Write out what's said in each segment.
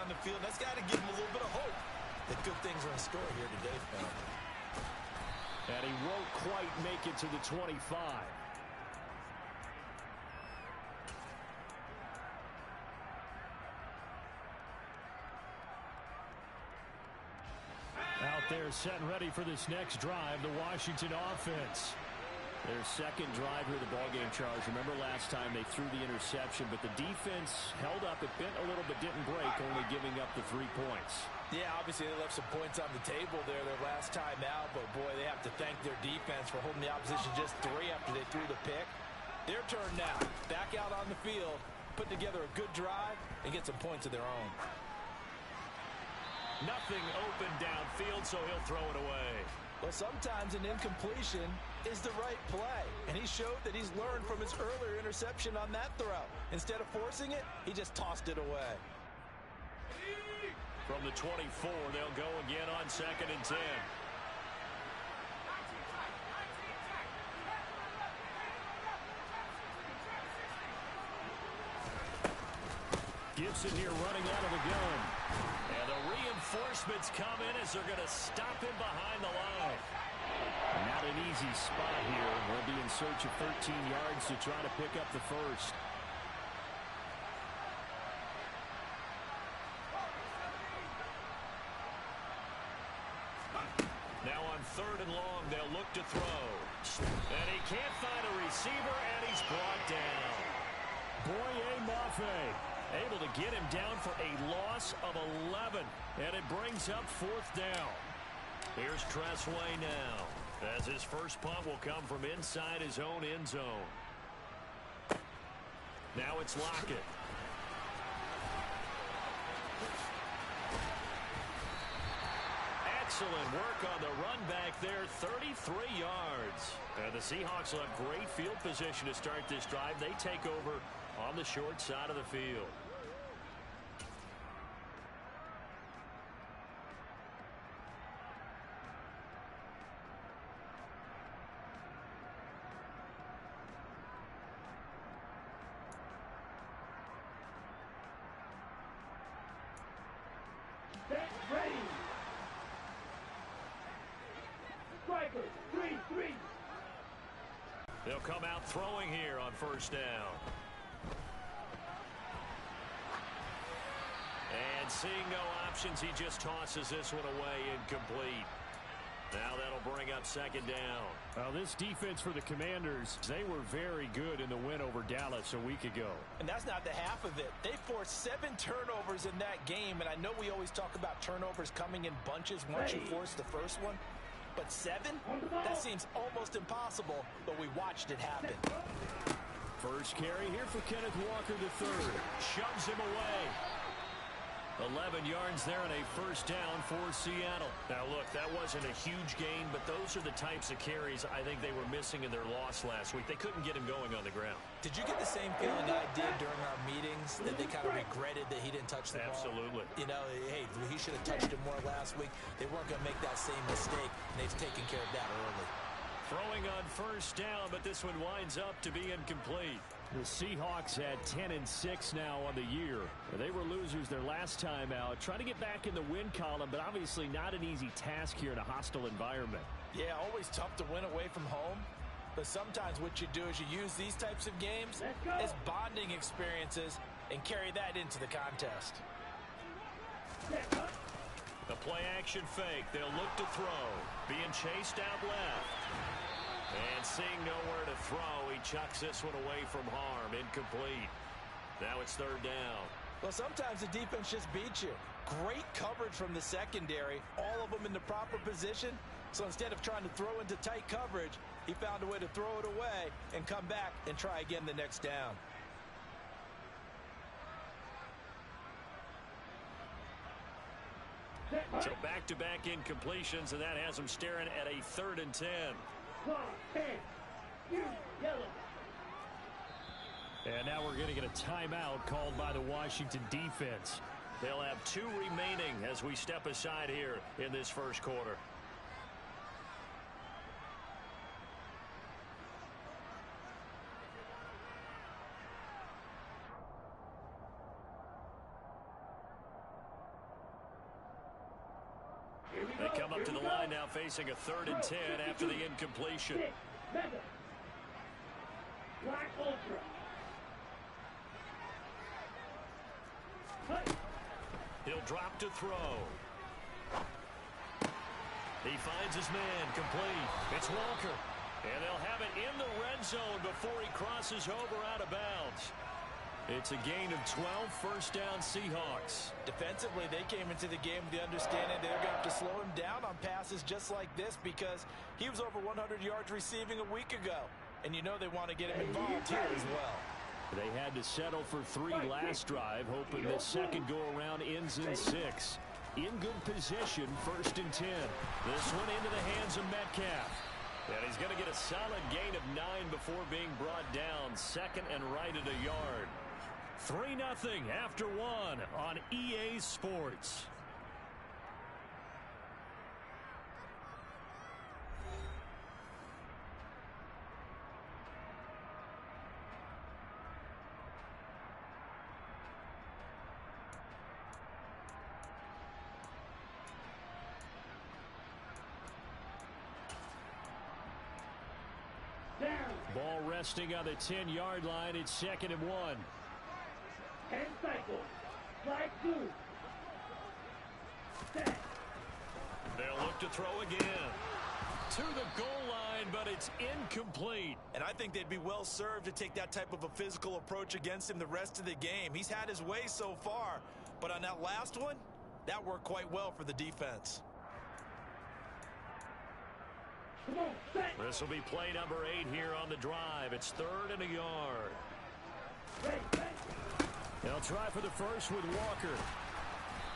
on the field. That's got to give him a little bit of hope that good things are in store here today, Phil. And he won't quite make it to the 25. Out there set and ready for this next drive, the Washington offense. Their second drive here of the ballgame, Charles. Remember last time they threw the interception, but the defense held up. It bent a little but didn't break, only giving up the 3 points. Yeah, obviously they left some points on the table there their last time out, but boy, they have to thank their defense for holding the opposition just 3 after they threw the pick. Their turn now. Back out on the field, put together a good drive, and get some points of their own. Nothing open downfield, so he'll throw it away. Well, sometimes an incompletion is the right play, and he showed that he's learned from his earlier interception on that throw. Instead of forcing it, he just tossed it away. From the 24, they'll go again on 2nd and 10. Gibson here running out of the gun. And the reinforcements come in as they're going to stop him behind the line. Not an easy spot here. They'll be in search of 13 yards to try to pick up the first. Now on 3rd and long, they'll look to throw. And he can't find a receiver, and he's brought down. Boye Mafe able to get him down for a loss of 11. And it brings up 4th down. Here's Tressway now, as his first punt will come from inside his own end zone. Now it's Lockett. Excellent work on the run back there, 33 yards. And the Seahawks will have great field position to start this drive. They take over on the short side of the field. They'll come out throwing here on 1st down. And seeing no options, he just tosses this one away, incomplete. Now that'll bring up 2nd down. Well, this defense for the Commanders, they were very good in the win over Dallas a week ago. And that's not the half of it. They forced 7 turnovers in that game, and I know we always talk about turnovers coming in bunches once you force the first one. But 7? That seems almost impossible, but we watched it happen. First carry here for Kenneth Walker III. Shoves him away. 11 yards there and a 1st down for Seattle. Now, look, that wasn't a huge gain, but those are the types of carries I think they were missing in their loss last week. They couldn't get him going on the ground. Did you get the same feeling I did during our meetings, that they kind of regretted that he didn't touch the ball? Absolutely. You know, hey, he should have touched it more last week. They weren't going to make that same mistake, and they've taken care of that early. Throwing on 1st down, but this one winds up to be incomplete. The Seahawks had 10-6 now on the year. They were losers their last time out. Trying to get back in the win column, but obviously not an easy task here in a hostile environment. Yeah, always tough to win away from home. But sometimes what you do is you use these types of games as bonding experiences and carry that into the contest. The play-action fake. They'll look to throw. Being chased out left. And seeing nowhere to throw, he chucks this one away from harm. Incomplete. Now it's 3rd down. Well, sometimes the defense just beats you. Great coverage from the secondary. All of them in the proper position. So instead of trying to throw into tight coverage, he found a way to throw it away and come back and try again the next down. So back-to-back incompletions, and that has him staring at a 3rd and 10. And now we're going to get a timeout called by the Washington defense. They'll have 2 remaining as we step aside here in this first quarter. They come up to the line now facing a 3rd and 10 after the incompletion. He'll drop to throw. He finds his man, complete. It's Walker. And they'll have it in the red zone before he crosses over out of bounds. It's a gain of 12, first down Seahawks. Defensively, they came into the game with the understanding they're going to have to slow him down on passes just like this because he was over 100 yards receiving a week ago. And you know they want to get him involved here as well. They had to settle for 3 last drive, hoping this second go-around ends in 6. In good position, 1st and 10. This one into the hands of Metcalf. And he's going to get a solid gain of 9 before being brought down. 2nd and right at a yard. 3-0 after 1 on EA Sports. Ball resting on the 10-yard line. It's 2nd and 1. 10 cycles. Strike 2. Set. They'll look to throw again. To the goal line, but it's incomplete. And I think they'd be well served to take that type of a physical approach against him the rest of the game. He's had his way so far, but on that last one, that worked quite well for the defense. This will be play number 8 here on the drive. It's 3rd and a yard. They'll try for the first with Walker.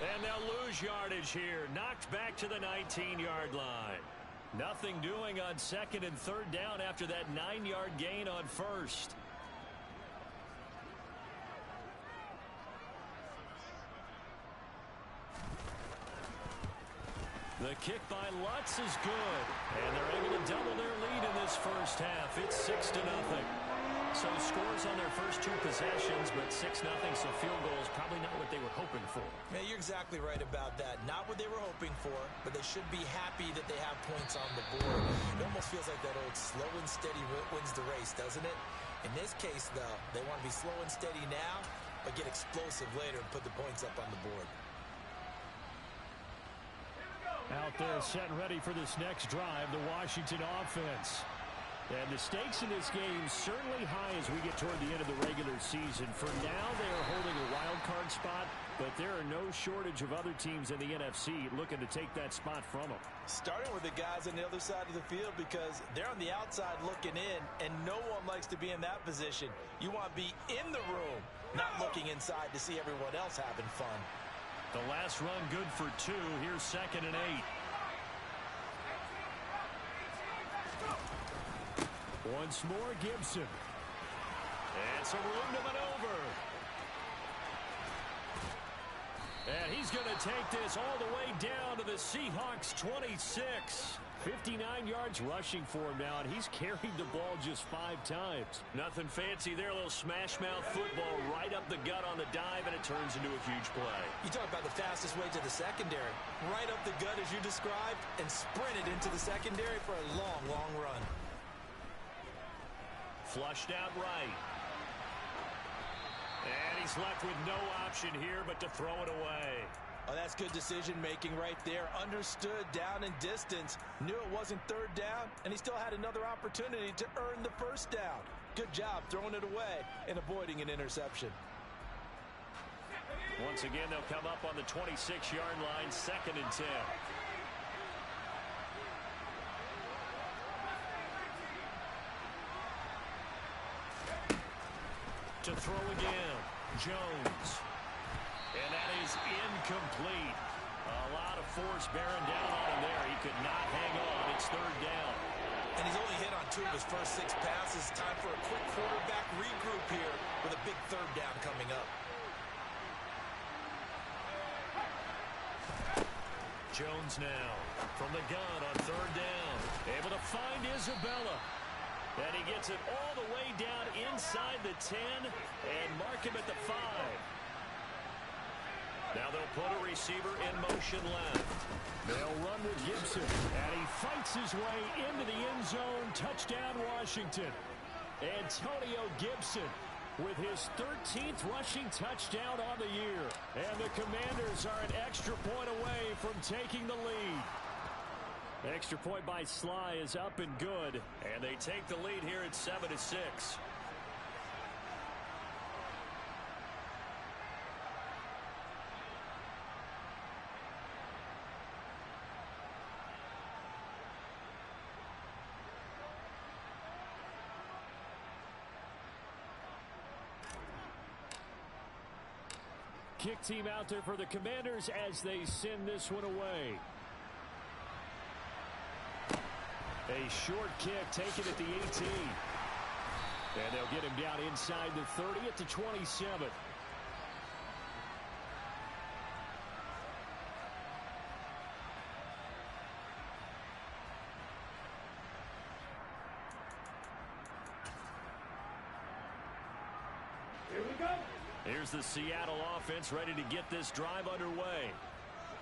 And they'll lose yardage here. Knocked back to the 19-yard line. Nothing doing on 2nd and 3rd down after that 9-yard gain on 1st. The kick by Lutz is good. And they're able to double their lead in this first half. It's 6-0. So scores on their first 2 possessions, but 6-0, so field goals probably not what they were hoping for. Yeah, you're exactly right about that. Not what they were hoping for, but they should be happy that they have points on the board. It almost feels like that old slow and steady wins the race, doesn't it? In this case, though, they want to be slow and steady now, but get explosive later and put the points up on the board. Out there set and ready for this next drive, the Washington offense. And the stakes in this game certainly high as we get toward the end of the regular season. For now, they are holding a wild card spot, but there are no shortage of other teams in the NFC looking to take that spot from them. Starting with the guys on the other side of the field because they're on the outside looking in, and no one likes to be in that position. You want to be in the room, not looking inside to see everyone else having fun. The last run good for 2. Here's 2nd and 8. Once more, Gibson. And some room to maneuver. And he's going to take this all the way down to the Seahawks 26. 59 yards rushing for him now, and he's carried the ball just 5 times. Nothing fancy there, a little smash-mouth football right up the gut on the dive, and it turns into a huge play. You talk about the fastest way to the secondary. Right up the gut as you described, and sprinted into the secondary for a long, long run. Flushed out right. And he's left with no option here but to throw it away. Oh, that's good decision-making right there. Understood down and distance. Knew it wasn't 3rd down, and he still had another opportunity to earn the 1st down. Good job throwing it away and avoiding an interception. Once again, they'll come up on the 26-yard line, 2nd and 10. To throw again, Jones. And that is incomplete. A lot of force bearing down on him there. He could not hang on. It's 3rd down. And he's only hit on 2 of his first 6 passes. Time for a quick quarterback regroup here with a big 3rd down coming up. Jones now from the gun on 3rd down. Able to find Isabella. And he gets it all the way down inside the 10 and mark him at the 5. Now they'll put a receiver in motion left. They'll run with Gibson, and he fights his way into the end zone. Touchdown, Washington. Antonio Gibson with his 13th rushing touchdown on the year. And the Commanders are an extra point away from taking the lead. Extra point by Sly is up and good. And they take the lead here at 7-6. Kick team out there for the Commanders as they send this one away. A short kick taken at the 18. And they'll get him down inside the 30 at the 27. Here we go. Here's the Seattle offense ready to get this drive underway.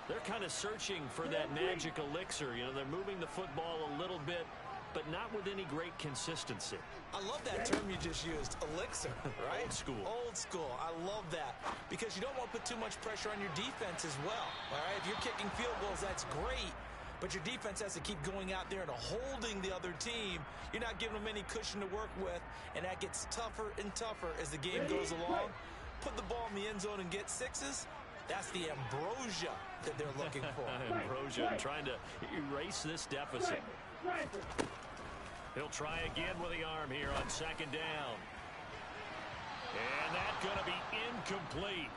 They're kind of searching for that magic elixir. You know, they're moving the football a little bit, but not with any great consistency. I love that term you just used, elixir, right? Old school. Old school. I love that because you don't want to put too much pressure on your defense as well. All right, if you're kicking field goals, that's great, but your defense has to keep going out there and holding the other team. You're not giving them any cushion to work with, and that gets tougher and tougher as the game goes along. Put the ball in the end zone and get sixes. That's the ambrosia that they're looking for. Ambrosia trying to erase this deficit. He'll try again with the arm here on second down. And that's going to be incomplete.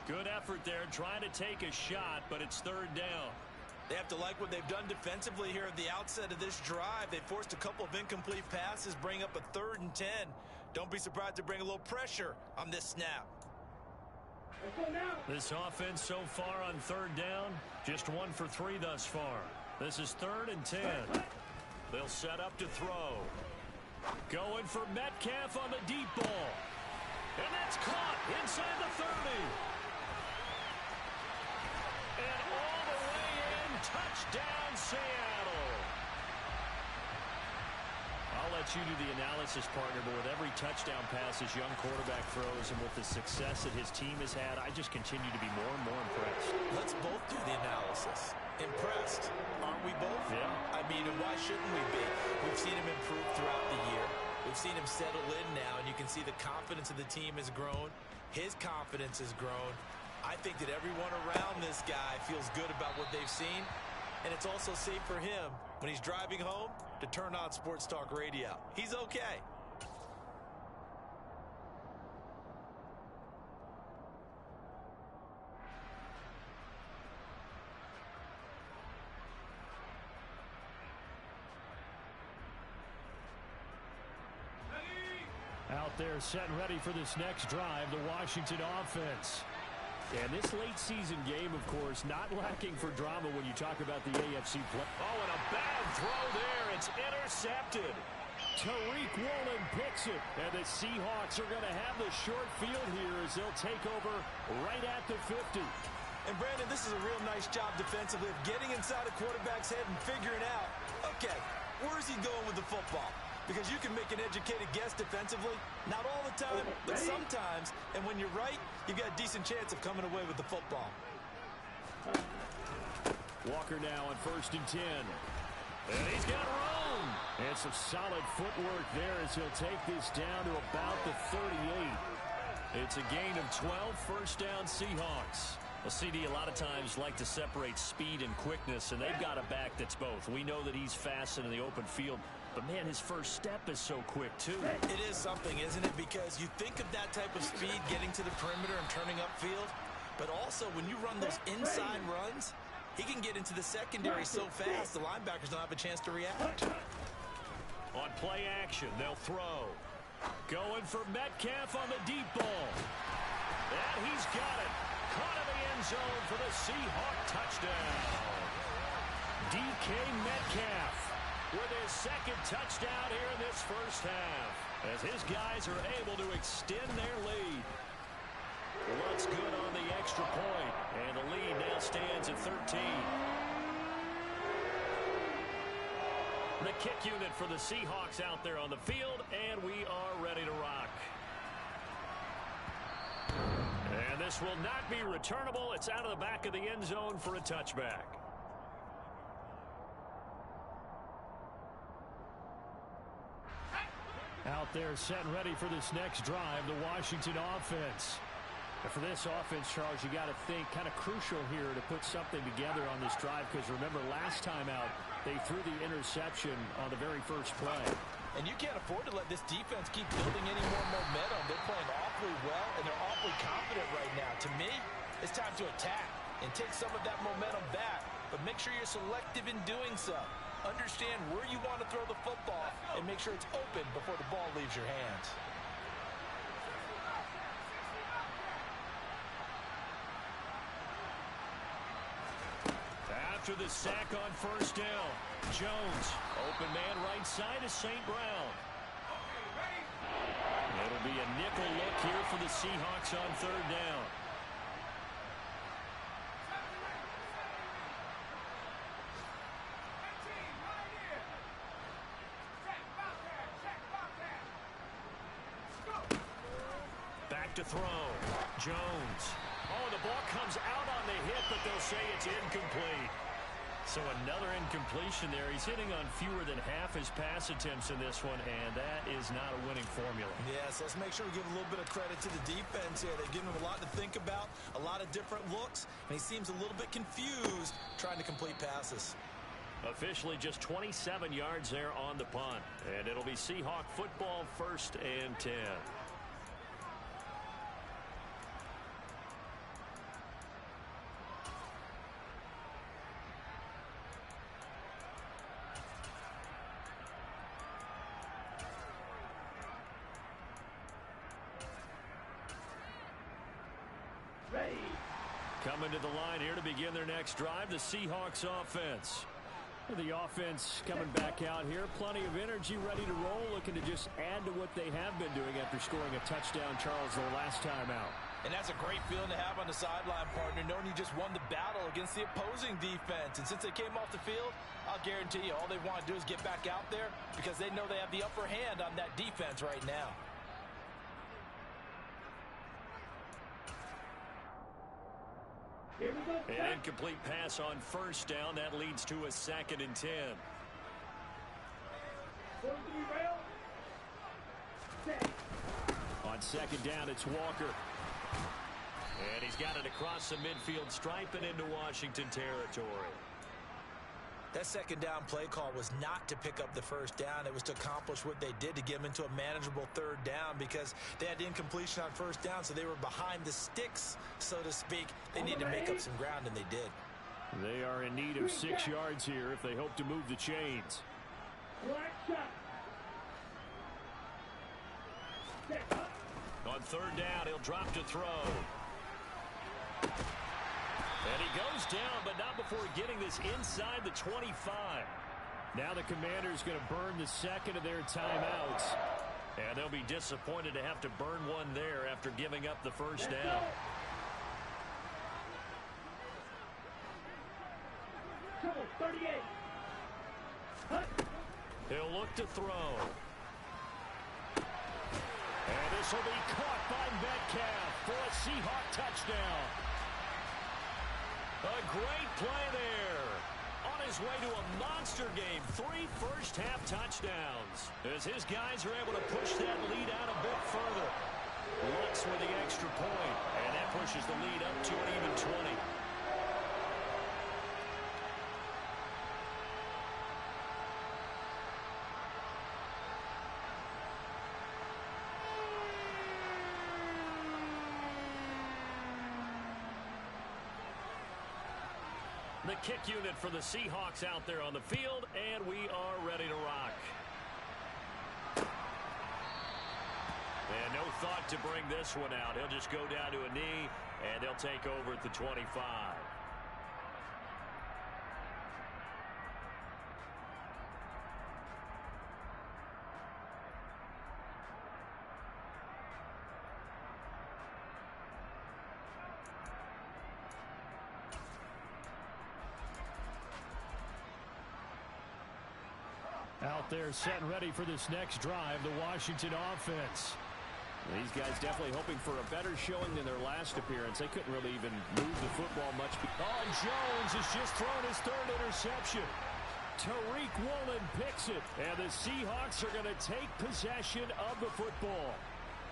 Good effort there trying to take a shot, but it's third down. They have to like what they've done defensively here at the outset of this drive. They forced a couple of incomplete passes, bring up a 3rd and 10. Don't be surprised to bring a little pressure on this snap. This offense so far on third down, just 1 for 3 thus far. This is 3rd and 10. They'll set up to throw. Going for Metcalf on the deep ball. And that's caught inside the 30. And all the way in, touchdown Seattle. I'll let you do the analysis, partner, but with every touchdown pass his young quarterback throws and with the success that his team has had, I just continue to be more and more impressed. Let's both do the analysis. Impressed, aren't we both? Yeah. I mean, and why shouldn't we be? We've seen him improve throughout the year. We've seen him settle in now, and you can see the confidence of the team has grown. His confidence has grown. I think that everyone around this guy feels good about what they've seen, and it's also safe for him when he's driving home to turn on Sports Talk Radio. He's okay. Out there set and ready for this next drive, the Washington offense. And this late season game, of course, not lacking for drama when you talk about the AFC play. Oh, and a bad throw there. It's intercepted. Tariq Woolen picks it. And the Seahawks are going to have the short field here as they'll take over right at the 50. And, Brandon, this is a real nice job defensively of getting inside a quarterback's head and figuring out, okay, where's he going with the football? Because you can make an educated guess defensively. Not all the time, but sometimes. And when you're right, you've got a decent chance of coming away with the football. Walker now on 1st and 10. And he's got room. And some solid footwork there as he'll take this down to about the 38. It's a gain of 12, first down Seahawks. Well, CD a lot of times like to separate speed and quickness, and they've got a back that's both. We know that he's fast in the open field, but, man, his first step is so quick, too. It is something, isn't it? Because you think of that type of speed getting to the perimeter and turning upfield, but also when you run those inside runs, he can get into the secondary so fast the linebackers don't have a chance to react. On play action, they'll throw. Going for Metcalf on the deep ball. And he's got it. Caught in the end zone for the Seahawk touchdown. DK Metcalf with his second touchdown here in this first half, as his guys are able to extend their lead. Looks good on the extra point, and the lead now stands at 13. The kick unit for the Seahawks out there on the field, and we are ready to rock. And this will not be returnable. It's out of the back of the end zone for a touchback. Out there set and ready for this next drive, the Washington offense. And for this offense, Charles, you got to think kind of crucial here to put something together on this drive, because remember last time out they threw the interception on the very first play. And you can't afford to let this defense keep building any more momentum. They're playing awfully well, and they're awfully confident right now. To me, it's time to attack and take some of that momentum back, but make sure you're selective in doing so. Understand where you want to throw the football and make sure it's open before the ball leaves your hands. After the sack on first down, Jones, open man right side is St. Brown. It'll be a nickel look here for the Seahawks on third down. Back to throw. Jones. Oh, the ball comes out on the hit, but they'll say it's incomplete. So another incompletion there. He's hitting on fewer than half his pass attempts in this one, and that is not a winning formula. Yes, let's make sure we give a little bit of credit to the defense here. They've given him a lot to think about, a lot of different looks, and he seems a little bit confused trying to complete passes. Officially just 27 yards there on the punt, and it'll be Seahawk football, 1st and 10. Coming to the line here to begin their next drive, the Seahawks offense. The offense coming back out here, plenty of energy, ready to roll, looking to just add to what they have been doing after scoring a touchdown, Charles, their last time out. And that's a great feeling to have on the sideline, partner, knowing you just won the battle against the opposing defense. And since they came off the field, I'll guarantee you all they want to do is get back out there because they know they have the upper hand on that defense right now. An incomplete pass on first down. That leads to a 2nd and 10. On 2nd down, it's Walker. And he's got it across the midfield stripe and into Washington territory. That 2nd down play call was not to pick up the first down. It was to accomplish what they did to get them into a manageable 3rd down because they had incompletion on first down, so they were behind the sticks, so to speak. They needed to make up some ground, and they did. They are in need of 6 yards here if they hope to move the chains. On 3rd down, he'll drop to throw. And he goes down, but not before getting this inside the 25. Now the Commanders going to burn the 2nd of their timeouts. And they'll be disappointed to have to burn one there after giving up the first down. He'll look to throw. And this will be caught by Metcalf for a Seahawk touchdown. A great play there. On his way to a monster game. 3 first-half touchdowns. As his guys are able to push that lead out a bit further. Looks for the extra point. And that pushes the lead up to an even 20. The kick unit for the Seahawks out there on the field, and we are ready to rock. And no thought to bring this one out. He'll just go down to a knee, and they'll take over at the 25. Out there setting ready for this next drive, the Washington offense. These guys definitely hoping for a better showing than their last appearance. They couldn't really even move the football much. Oh, and Jones has just thrown his third interception. Tariq Woolen picks it, and the Seahawks are going to take possession of the football.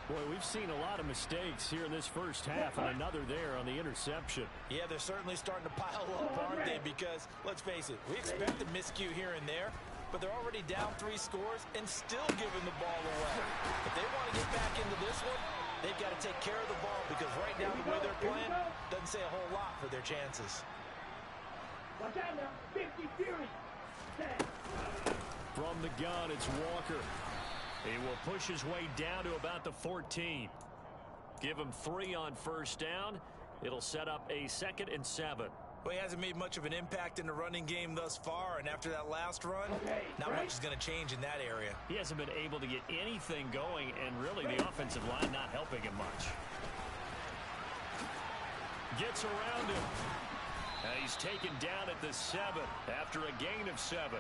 Boy, we've seen a lot of mistakes here in this first half, and another there on the interception. Yeah, they're certainly starting to pile up, aren't they? Because, let's face it, we expect a miscue here and there, but they're already down 3 scores and still giving the ball away. If they want to get back into this one, they've got to take care of the ball, because right now the way they're playing doesn't say a whole lot for their chances. Watch out now. 50 Fury. From the gun, it's Walker. He will push his way down to about the 14. Give him 3 on first down. It'll set up a 2nd and 7. Well, he hasn't made much of an impact in the running game thus far, and after that last run, not much is going to change in that area. He hasn't been able to get anything going, and really the offensive line not helping him much. Gets around him. He's taken down at the 7 after a gain of 7.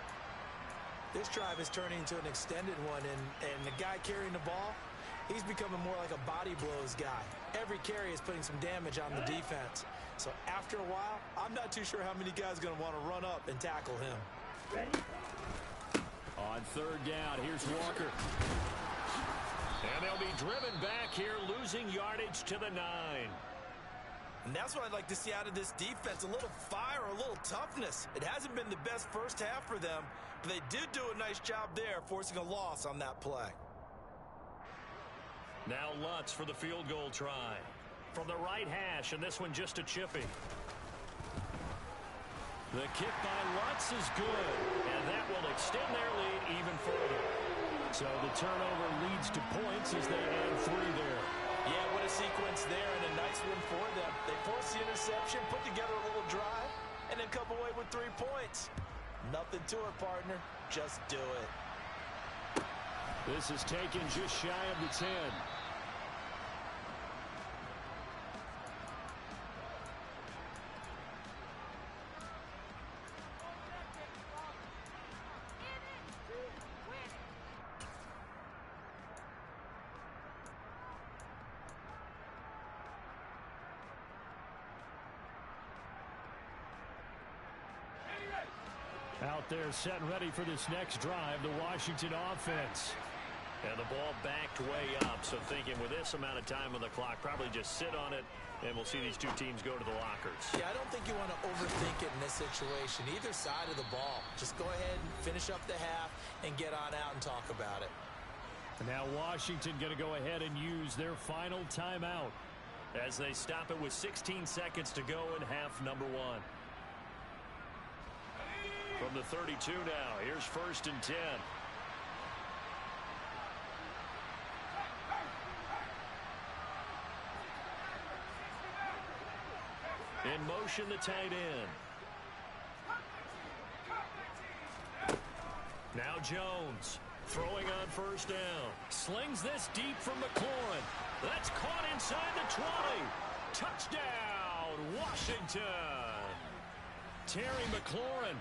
This drive is turning into an extended one, and the guy carrying the ball, he's becoming more like a body blows guy. Every carry is putting some damage on the defense. So after a while, I'm not too sure how many guys are going to want to run up and tackle him. On third down, here's Walker. And they'll be driven back here, losing yardage to the 9. And that's what I'd like to see out of this defense, a little fire, a little toughness. It hasn't been the best first half for them, but they did do a nice job there, forcing a loss on that play. Now Lutz for the field goal try. From the right hash, and this one just a chippy. The kick by Lutz is good, and that will extend their lead even further. So the turnover leads to points as they add 3 there. Yeah, what a sequence there, and a nice one for them. They forced the interception, put together a little drive, and then come away with 3 points. Nothing to it, partner. Just do it. This is taken just shy of the 10. Out there set and ready for this next drive, the Washington offense. And the ball backed way up, so thinking with this amount of time on the clock, probably just sit on it, and we'll see these 2 teams go to the lockers. Yeah, I don't think you want to overthink it in this situation, either side of the ball. Just go ahead and finish up the half and get on out and talk about it. And now Washington going to go ahead and use their final timeout as they stop it with 16 seconds to go in half number 1. From the 32 now, here's 1st and 10. In motion, the tight end. Now Jones throwing on first down. Slings this deep from McLaurin. That's caught inside the 20. Touchdown, Washington. Terry McLaurin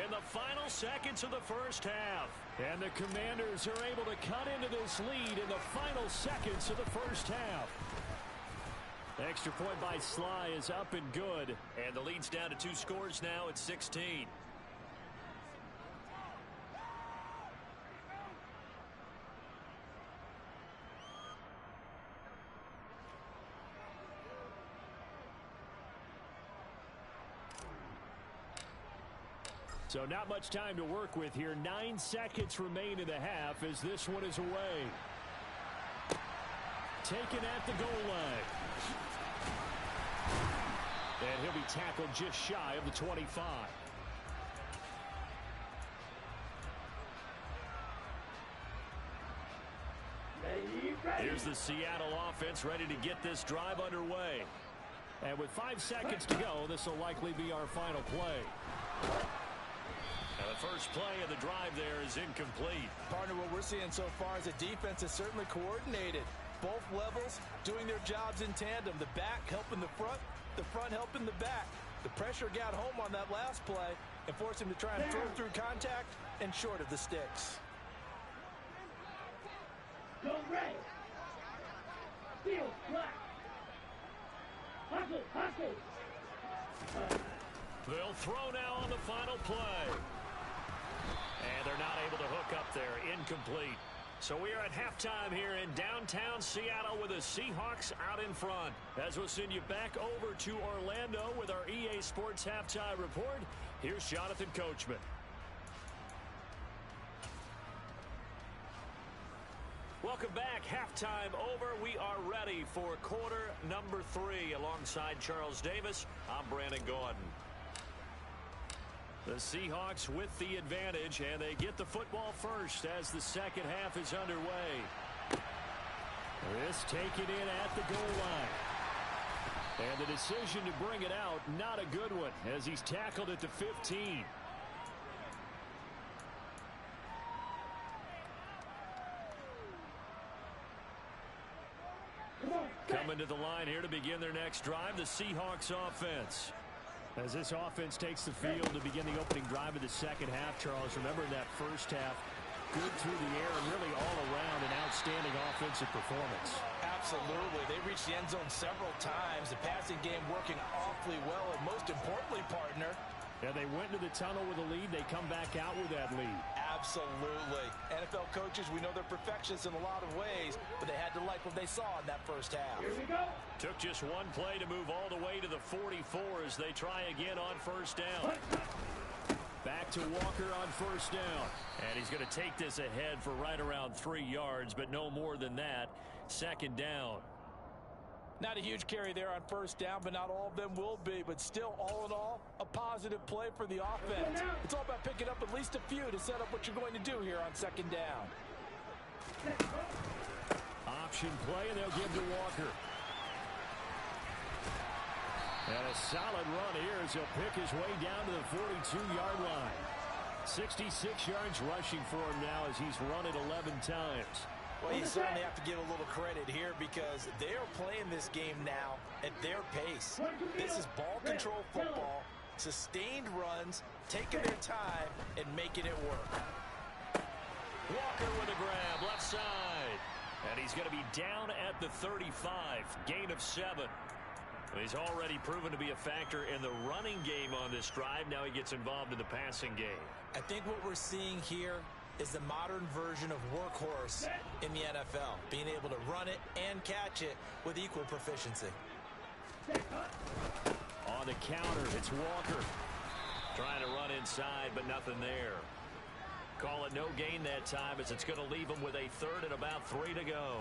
in the final seconds of the first half. And the Commanders are able to cut into this lead in the final seconds of the first half. Extra point by Sly is up and good. And the lead's down to 2 scores now at 16. So not much time to work with here. 9 seconds remain in the half as this one is away. Taken at the goal line. And he'll be tackled just shy of the 25. Here's the Seattle offense ready to get this drive underway. And with 5 seconds to go, this will likely be our final play. Now the first play of the drive there is incomplete. Partner, what we're seeing so far is the defense is certainly coordinated. Both levels doing their jobs in tandem. The back helping the front helping the back. The pressure got home on that last play and forced him to try and throw through contact and short of the sticks. Zone ready. Field black. Hustle, hustle. They'll throw now on the final play. And they're not able to hook up there. Incomplete. So we are at halftime here in downtown Seattle with the Seahawks out in front. As we'll send you back over to Orlando with our EA Sports Halftime Report, here's Jonathan Coachman. Welcome back. Halftime over. We are ready for quarter number 3. Alongside Charles Davis, I'm Brandon Gordon. The Seahawks with the advantage, and they get the football first as the second half is underway. This taken in at the goal line. And the decision to bring it out, not a good one, as he's tackled at the 15. Coming to the line here to begin their next drive, the Seahawks offense. As this offense takes the field to begin the opening drive of the second half, Charles, remember in that first half, good through the air and really all around an outstanding offensive performance. Absolutely. They reached the end zone several times. The passing game working awfully well, and most importantly, partner, Yeah, they went into the tunnel with a lead. They come back out with that lead. absolutely. NFL coaches, we know they're perfectionists in a lot of ways, but they had to like what they saw in that first half. Here we go. Took just one play to move all the way to the 44 as they try again on first down. Back to Walker on first down. And he's going to take this ahead for right around 3 yards, but no more than that. Second down. Not a huge carry there on first down, but not all of them will be. But still, all in all, a positive play for the offense. It's all about picking up at least a few to set up what you're going to do here on second down. Option play, and they'll give to Walker. And a solid run here as he'll pick his way down to the 42-yard line. 66 yards rushing for him now as he's run it 11 times. Well, you certainly have to give a little credit here because they are playing this game now at their pace. This is ball control football, sustained runs, taking their time, and making it work. Walker with a grab, left side. And he's going to be down at the 35, gain of 7. He's already proven to be a factor in the running game on this drive. Now he gets involved in the passing game. I think what we're seeing here is the modern version of workhorse in the NFL, being able to run it and catch it with equal proficiency. On the counter, it's Walker. Trying to run inside, but nothing there. Call it no gain that time as it's going to leave him with a third and about 3 to go.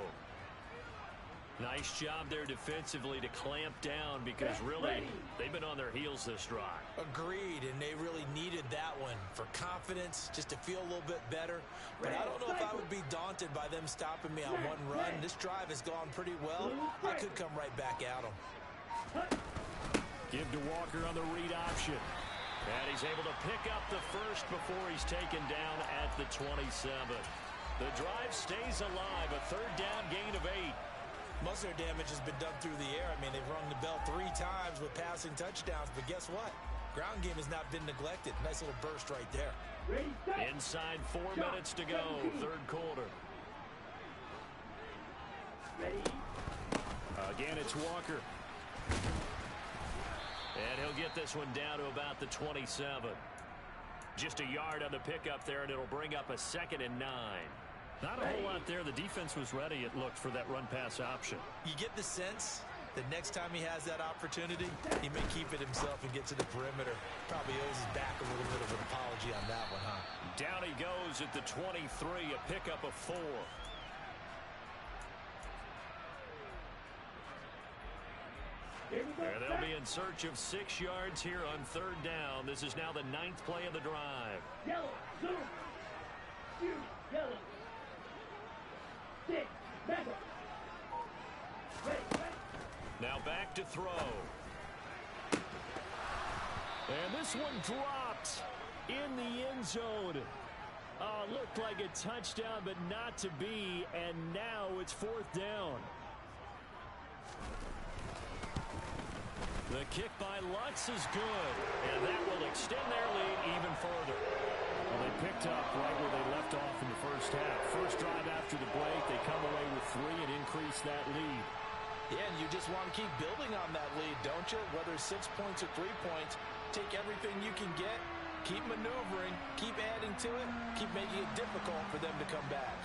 Nice job there defensively to clamp down because really they've been on their heels this drive. Agreed, and they really needed that one for confidence, just to feel a little bit better. But I don't know if I would be daunted by them stopping me on one run. This drive has gone pretty well. I could come right back at them. Give to Walker on the read option. And he's able to pick up the first before he's taken down at the 27. The drive stays alive, a third down gain of 8. Most of their damage has been done through the air. I mean, they've rung the bell 3 times with passing touchdowns, but guess what? Ground game has not been neglected. Nice little burst right there. Inside 4 minutes to go, third quarter. Again, it's Walker. And he'll get this one down to about the 27. Just a yard on the pickup there, and it'll bring up a 2nd and 9. Not a whole lot there. The defense was ready, it looked, for that run-pass option. You get the sense that next time he has that opportunity, he may keep it himself and get to the perimeter. Probably owes his back a little bit of an apology on that one, huh? Down he goes at the 23, a pickup of 4. And they'll be in search of 6 yards here on third down. This is now the 9th play of the drive. Yellow, zoom. Yellow. 6, back up. Ready. Now back to throw. And this one dropped in the end zone. Looked like a touchdown, but not to be. And now it's 4th down. The kick by Lutz is good, and that will extend their lead even further. Well, they picked up right where they left off in the first half. First drive after the break, they come away with 3 and increase that lead. Yeah, and you just want to keep building on that lead, don't you? Whether 6 points or 3 points, take everything you can get, keep maneuvering, keep adding to it, keep making it difficult for them to come back.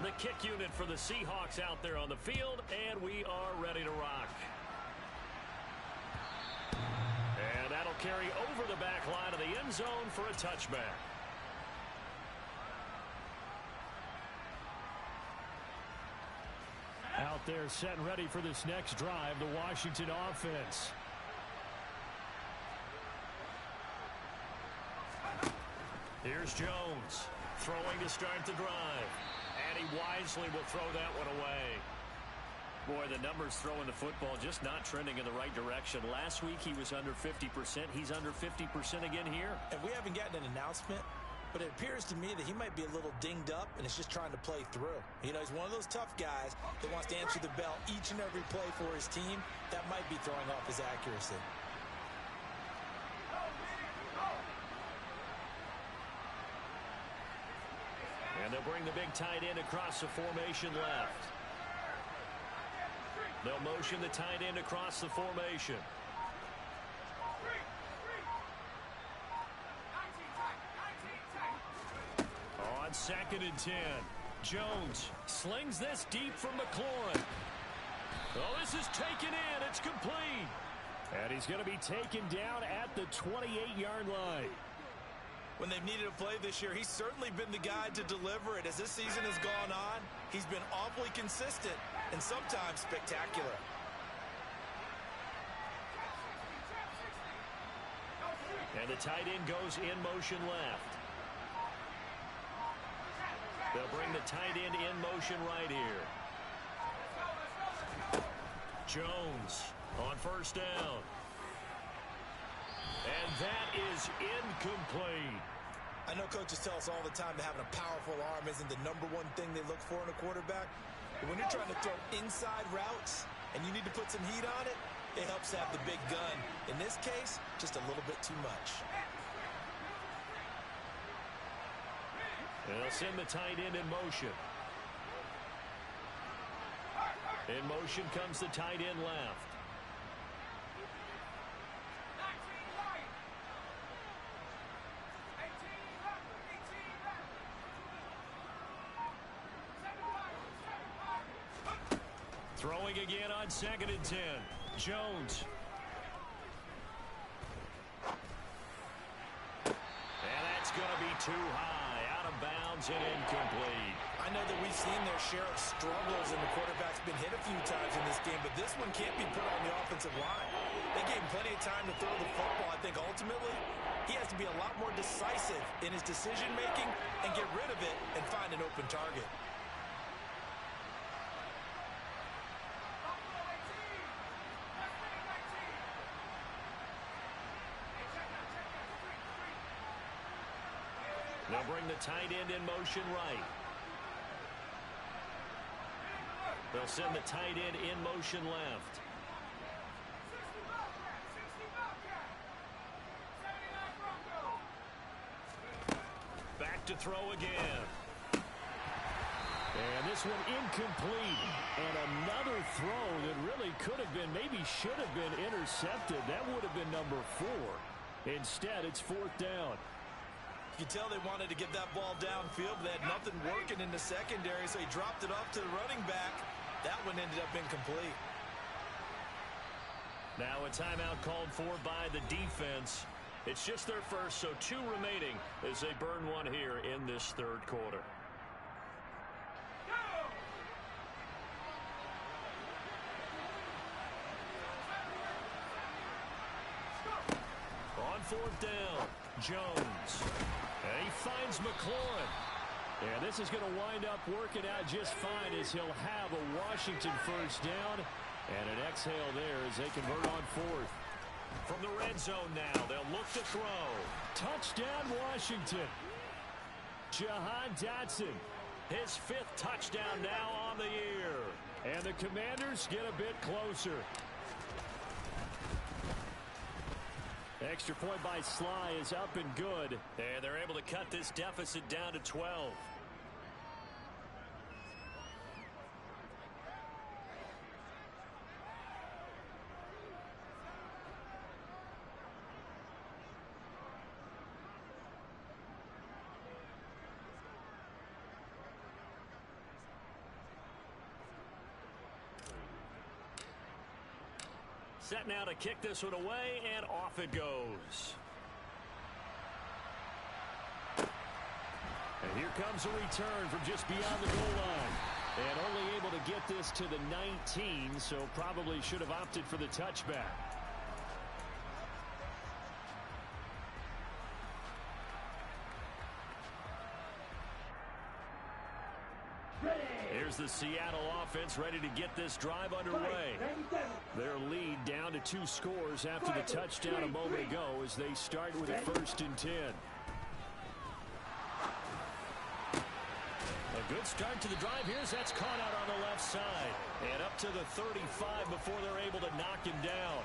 The kick unit for the Seahawks out there on the field, and we are ready to rock. And that'll carry over the back line of the end zone for a touchback. Out there set and ready for this next drive, the Washington offense. Here's Jones throwing to start the drive. And he wisely will throw that one away. Boy, the numbers throwing the football just not trending in the right direction. Last week he was under 50%. He's under 50% again here. And we haven't gotten an announcement, but it appears to me that he might be a little dinged up and is just trying to play through. You know, he's one of those tough guys that wants to answer the bell each and every play for his team. That might be throwing off his accuracy. And they'll bring the big tight end across the formation left. They'll motion the tight end across the formation. On 2nd and 10. Jones slings this deep from McLaurin. Oh, this is taken in. It's complete. And he's going to be taken down at the 28-yard line. When they've needed a play this year, he's certainly been the guy to deliver it. As this season has gone on, he's been awfully consistent and sometimes spectacular. And the tight end goes in motion left. They'll bring the tight end in motion right here. Jones on 1st down. And that is incomplete. I know coaches tell us all the time that having a powerful arm isn't the #1 thing they look for in a quarterback. But when you're trying to throw inside routes and you need to put some heat on it, it helps to have the big gun. In this case, just a little bit too much. And they'll send the tight end in motion. In motion comes the tight end left. Throwing again on 2nd and 10. Jones. And that's going to be too high. Out of bounds and incomplete. I know that we've seen their share of struggles and the quarterback's been hit a few times in this game, but this one can't be put on the offensive line. They gave him plenty of time to throw the football. I think ultimately he has to be a lot more decisive in his decision-making and get rid of it and find an open target. They'll bring the tight end in motion right. They'll send the tight end in motion left. Back to throw again. And this one incomplete. And another throw that really could have been, maybe should have been intercepted. That would have been number 4. Instead, it's 4th down. You can tell they wanted to get that ball downfield, but they had nothing working in the secondary, so he dropped it off to the running back. That one ended up incomplete. Now a timeout called for by the defense. It's just their first, so 2 remaining as they burn one here in this 3rd quarter. On 4th down, Jones. And he finds McLaurin. And this is going to wind up working out just fine as he'll have a Washington first down. And an exhale there as they convert on 4th. From the red zone now, they'll look to throw. Touchdown, Washington. Jahan Dotson. His 5th touchdown now on the year. And the Commanders get a bit closer. Extra point by Sly is up and good. And they're able to cut this deficit down to 12. Set now to kick this one away, and off it goes. And here comes a return from just beyond the goal line. And only able to get this to the 19, so probably should have opted for the touchback. Here's the Seattle offense ready to get this drive underway. Their lead down to 2 scores after the touchdown a moment ago as they start with a 1st and 10. A good start to the drive here as that's caught out on the left side. And up to the 35 before they're able to knock him down.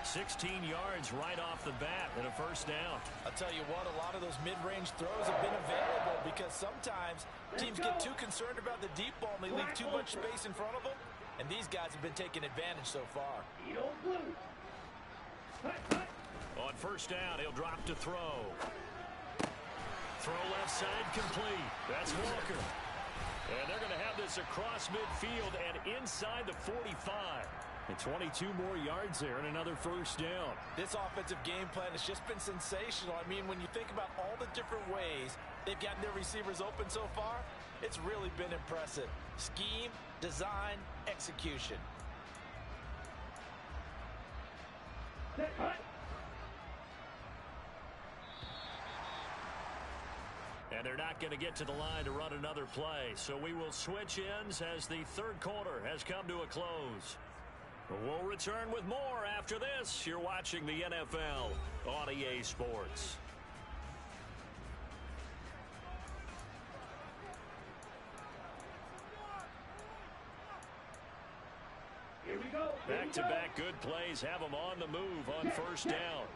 16 yards right off the bat and a 1st down. I'll tell you what, a lot of those mid-range throws have been available because sometimes teams get too concerned about the deep ball and they leave too much space in front of them. And these guys have been taking advantage so far. On 1st down, he'll drop to throw. Throw left side complete. That's Walker. And they're going to have this across midfield and inside the 45. And 22 more yards there and another 1st down. This offensive game plan has just been sensational. I mean, when you think about all the different ways they've gotten their receivers open so far, it's really been impressive. Scheme, design, execution. And they're not going to get to the line to run another play. So we will switch ends as the 3rd quarter has come to a close. We'll return with more after this. You're watching the NFL on EA Sports. Here we go. Back-to-back good plays have them on the move on 1st down.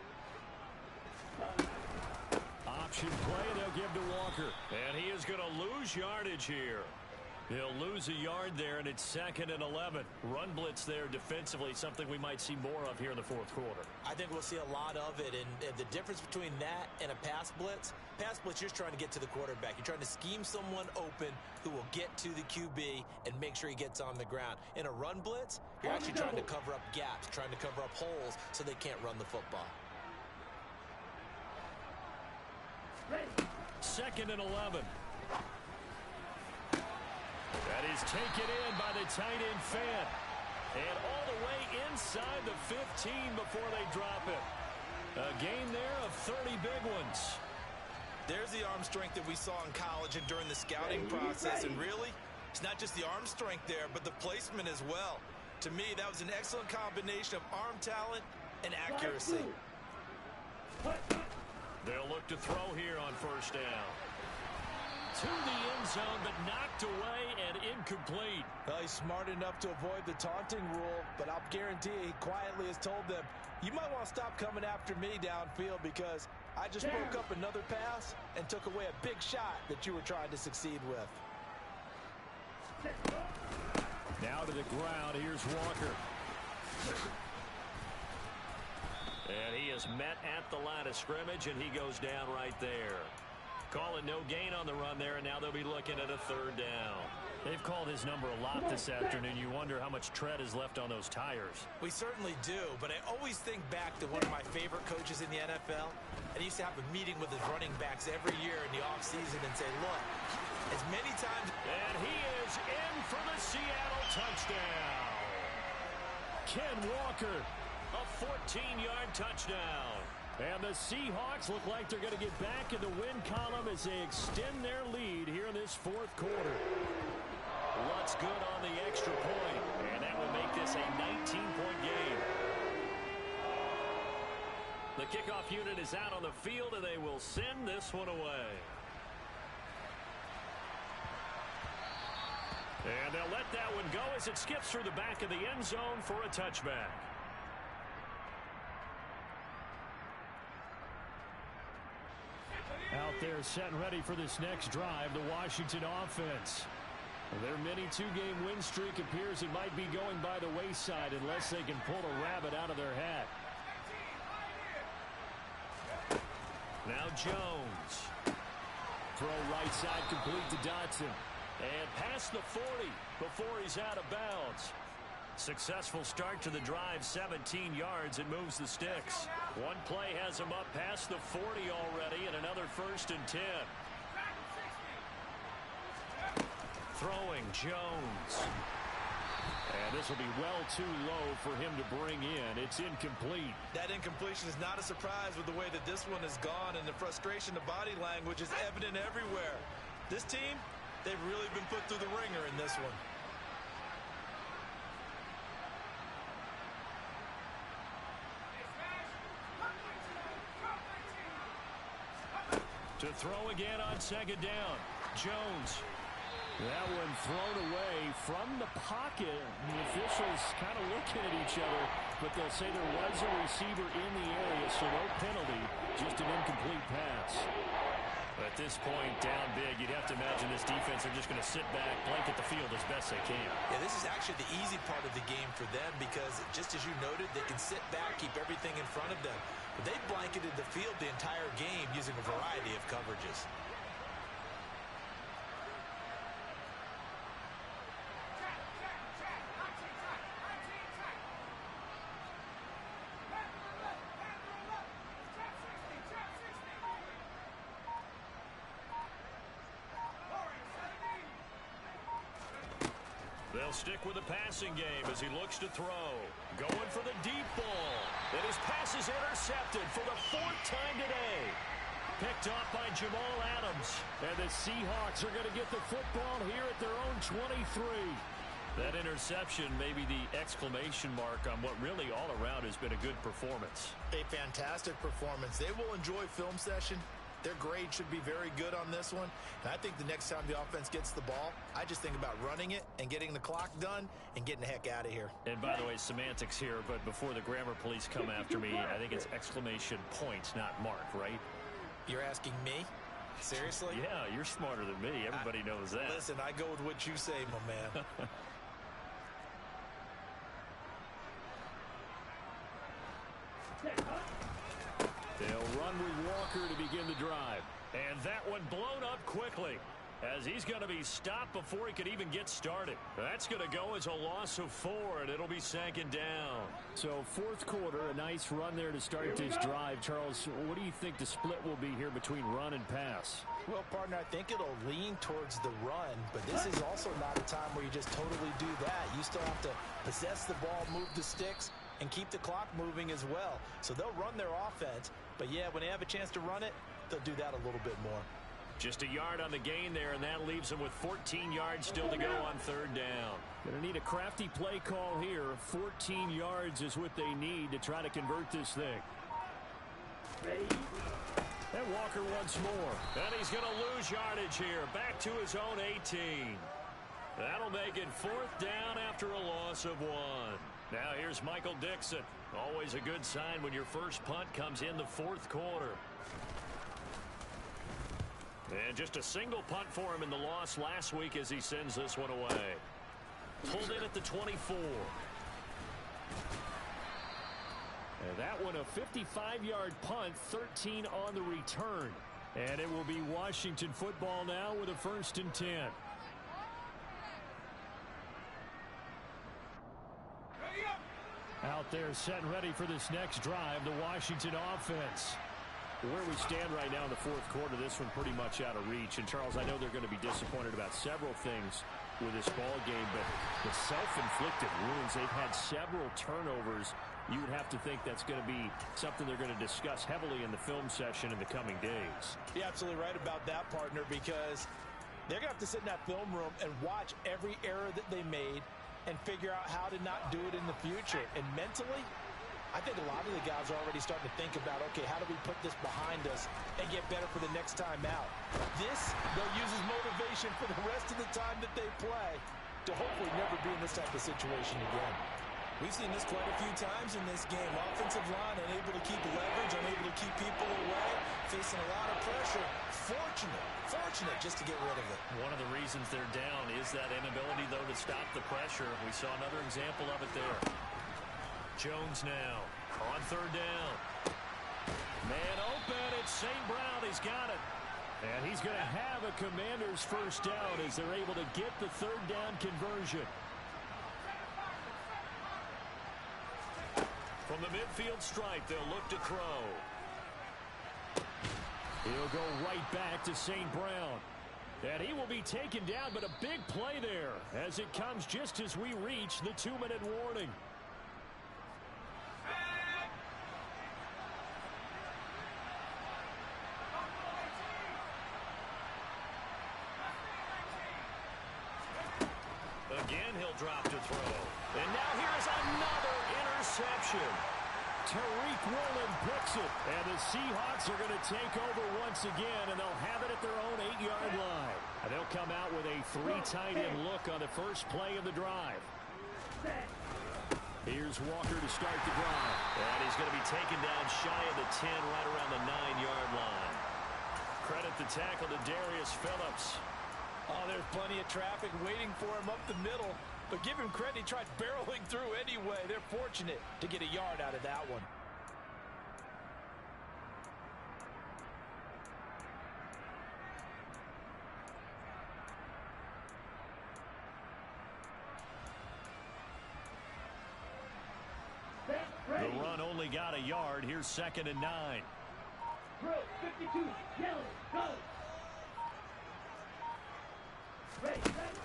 Option play, they'll give to Walker. And he is going to lose yardage here. He'll lose a yard there, and it's 2nd and 11. Run blitz there defensively, something we might see more of here in the 4th quarter. I think we'll see a lot of it, and the difference between that and a pass blitz, you're just trying to get to the quarterback. You're trying to scheme someone open who will get to the QB and make sure he gets on the ground. In a run blitz, you're actually trying to cover up gaps, trying to cover up holes so they can't run the football. 2nd and 11. That is taken in by the tight end Fant. And all the way inside the 15 before they drop it. A gain there of 30 big ones. There's the arm strength that we saw in college and during the scouting process. And really, it's not just the arm strength there, but the placement as well. To me, that was an excellent combination of arm talent and accuracy. They'll look to throw here on 1st down. To the end zone, but knocked away and incomplete. Well, he's smart enough to avoid the taunting rule, but I'll guarantee he quietly has told them, you might want to stop coming after me downfield because I just broke up another pass and took away a big shot that you were trying to succeed with. Now to the ground, here's Walker. And he is met at the line of scrimmage, and he goes down right there. Call it no gain on the run there, and now they'll be looking at a 3rd down. They've called his number a lot this afternoon. You wonder how much tread is left on those tires. We certainly do, but I always think back to one of my favorite coaches in the NFL, and he used to have a meeting with his running backs every year in the offseason and say, look, as many times... And he is in for the Seattle touchdown. Ken Walker. A 14-yard touchdown. And the Seahawks look like they're going to get back in the win column as they extend their lead here in this 4th quarter. What's good on the extra point? And that will make this a 19-point game. The kickoff unit is out on the field, and they will send this one away. And they'll let that one go as it skips through the back of the end zone for a touchback. Out there setting ready for this next drive, the Washington offense. Their mini two-game win streak appears it might be going by the wayside unless they can pull a rabbit out of their hat. Now Jones. Throw right side complete to Dotson. And past the 40 before he's out of bounds. Successful start to the drive, 17 yards. It moves the sticks. One play has him up past the 40 already, and another 1st and 10. Throwing Jones. And this will be well too low for him to bring in. It's incomplete. That incompletion is not a surprise with the way that this one has gone, and the frustration, the body language is evident everywhere. This team, they've really been put through the ringer in this one. To throw again on 2nd down. Jones. That one thrown away from the pocket. The officials kind of looking at each other, but they'll say there was a receiver in the area, so no penalty, just an incomplete pass. At this point, down big, you'd have to imagine this defense are just going to sit back, blanket the field as best they can. Yeah, this is actually the easy part of the game for them because, just as you noted, they can sit back, keep everything in front of them. But they've blanketed the field the entire game using a variety of coverages. They'll stick with the passing game as he looks to throw. Going for the deep ball. And his pass is intercepted for the 4th time today. Picked off by Jamal Adams. And the Seahawks are going to get the football here at their own 23. That interception may be the exclamation mark on what really all around has been a good performance. A fantastic performance. They will enjoy film session. Their grade should be very good on this one. And I think the next time the offense gets the ball, I just think about running it and getting the clock done and getting the heck out of here. And by the way, semantics here, but before the grammar police come after me, I think it's exclamation point, not mark, right? You're asking me? Seriously? Yeah, you're smarter than me. Everybody knows that. Listen, I go with what you say, my man. They'll run with Walker to begin the drive. And that one blown up quickly as he's going to be stopped before he could even get started. That's going to go as a loss of 4, and it'll be 2nd down. So 4th quarter, a nice run there to start this drive. Charles, what do you think the split will be here between run and pass? Well, partner, I think it'll lean towards the run, but this is also not a time where you just totally do that. You still have to possess the ball, move the sticks, and keep the clock moving as well. So they'll run their offense, but yeah, when they have a chance to run it, they'll do that a little bit more. Just a yard on the gain there, and that leaves them with 14 yards still to go on 3rd down. Going to need a crafty play call here. 14 yards is what they need to try to convert this thing. And Walker once more. And he's going to lose yardage here. Back to his own 18. That'll make it 4th down after a loss of 1. Now here's Michael Dixon. Always a good sign when your first punt comes in the 4th quarter. And just a single punt for him in the loss last week as he sends this one away. Pulled in at the 24. And that one a 55-yard punt, 13 on the return. And it will be Washington football now with a 1st and 10. Out there setting ready for this next drive, the Washington offense. Where we stand right now in the 4th quarter, this one pretty much out of reach. And, Charles, I know they're going to be disappointed about several things with this ball game, but the self-inflicted wounds, they've had several turnovers. You would have to think that's going to be something they're going to discuss heavily in the film session in the coming days. You're absolutely right about that, partner, because they're going to have to sit in that film room and watch every error that they made and figure out how to not do it in the future. And mentally, I think a lot of the guys are already starting to think about, okay, how do we put this behind us and get better for the next time out? This, they'll use as motivation for the rest of the time that they play to hopefully never be in this type of situation again. We've seen this quite a few times in this game. Offensive line unable to keep leverage, unable to keep people away, facing a lot of pressure, fortunate just to get rid of it. One of the reasons they're down is that inability, though, to stop the pressure. We saw another example of it there. Jones now on third down. Man open, it's St. Brown. He's got it. And he's going to have a Commander's first down as they're able to get the third down conversion. From the midfield stripe, they'll look to throw. He'll go right back to St. Brown. And he will be taken down, but a big play there as it comes just as we reach the 2-minute warning. Again, he'll drop to throw. And now here's another interception. Tariq Woolen picks it. And the Seahawks are going to take over once again, and they'll have it at their own 8-yard line. And they'll come out with a 3-tight-end look on the first play of the drive. Here's Walker to start the drive. And he's going to be taken down shy of the 10, right around the 9-yard line. Credit the tackle to Darius Phillips. Oh, there's plenty of traffic waiting for him up the middle. But give him credit, he tried barreling through anyway. They're fortunate to get a yard out of that one. The run only got a yard. Here's 2nd and 9. Drill 52, yellow, go. Ready, ready.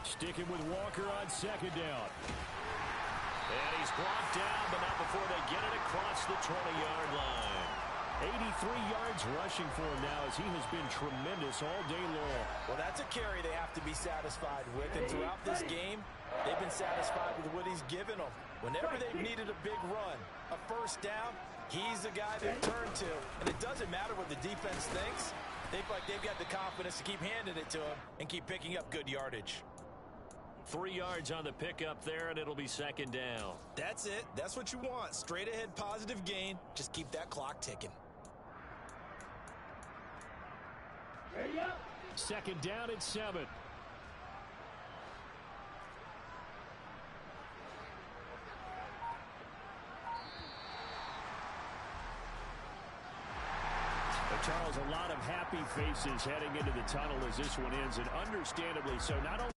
Sticking with Walker on 2nd down. And he's brought down, but not before they get it across the 20-yard line. 83 yards rushing for him now as he has been tremendous all day long. Well, that's a carry they have to be satisfied with. And throughout this game, they've been satisfied with what he's given them. Whenever they've needed a big run, a first down, he's the guy they turn to. And it doesn't matter what the defense thinks. They feel like they've got the confidence to keep handing it to him and keep picking up good yardage. 3 yards on the pickup there, and it'll be 2nd down. That's it. That's what you want. Straight ahead positive gain. Just keep that clock ticking. Ready up. 2nd down and 7. Charles, a lot of happy faces heading into the tunnel as this one ends, and understandably so. Not only